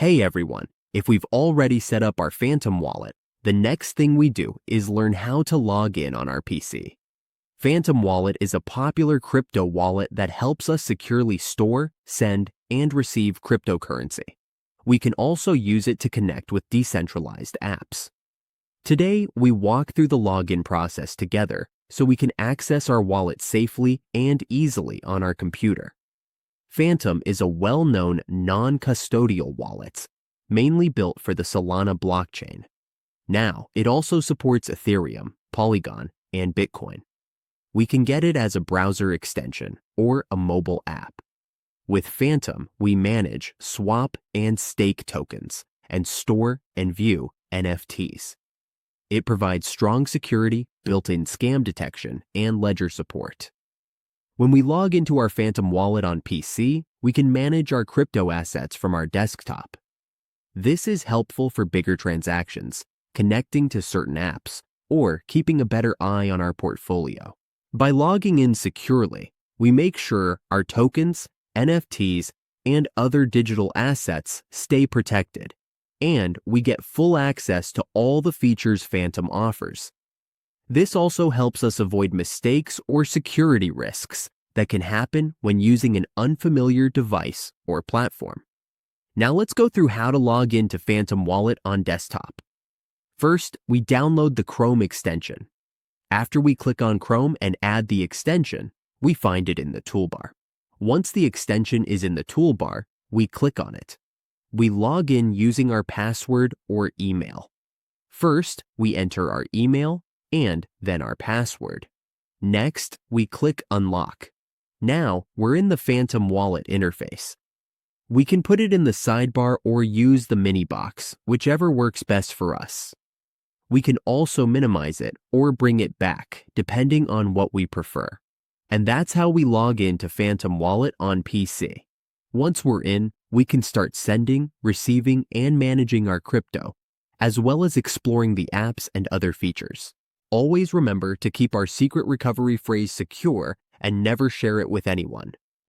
Hey everyone, if we've already set up our Phantom wallet, the next thing we do is learn how to log in on our PC. Phantom Wallet is a popular crypto wallet that helps us securely store, send, and receive cryptocurrency. We can also use it to connect with decentralized apps. Today, we walk through the login process together so we can access our wallet safely and easily on our computer. Phantom is a well-known non-custodial wallet, mainly built for the Solana blockchain. Now, it also supports Ethereum, Polygon, and Bitcoin. We can get it as a browser extension or a mobile app. With Phantom, we manage, swap, and stake tokens, and store and view NFTs. It provides strong security, built-in scam detection, and ledger support. When we log into our Phantom wallet on PC, we can manage our crypto assets from our desktop. This is helpful for bigger transactions, connecting to certain apps, or keeping a better eye on our portfolio. By logging in securely, we make sure our tokens, NFTs, and other digital assets stay protected, and we get full access to all the features Phantom offers. This also helps us avoid mistakes or security risks that can happen when using an unfamiliar device or platform. Now let's go through how to log into Phantom Wallet on desktop. First, we download the Chrome extension. After we click on Chrome and add the extension, we find it in the toolbar. Once the extension is in the toolbar, we click on it. We log in using our password or email. First, we enter our email and then our password. Next, we click Unlock. Now, we're in the Phantom Wallet interface. We can put it in the sidebar or use the mini box, whichever works best for us. We can also minimize it or bring it back, depending on what we prefer. And that's how we log in to Phantom Wallet on PC. Once we're in, we can start sending, receiving, and managing our crypto, as well as exploring the apps and other features. Always remember to keep our secret recovery phrase secure and never share it with anyone.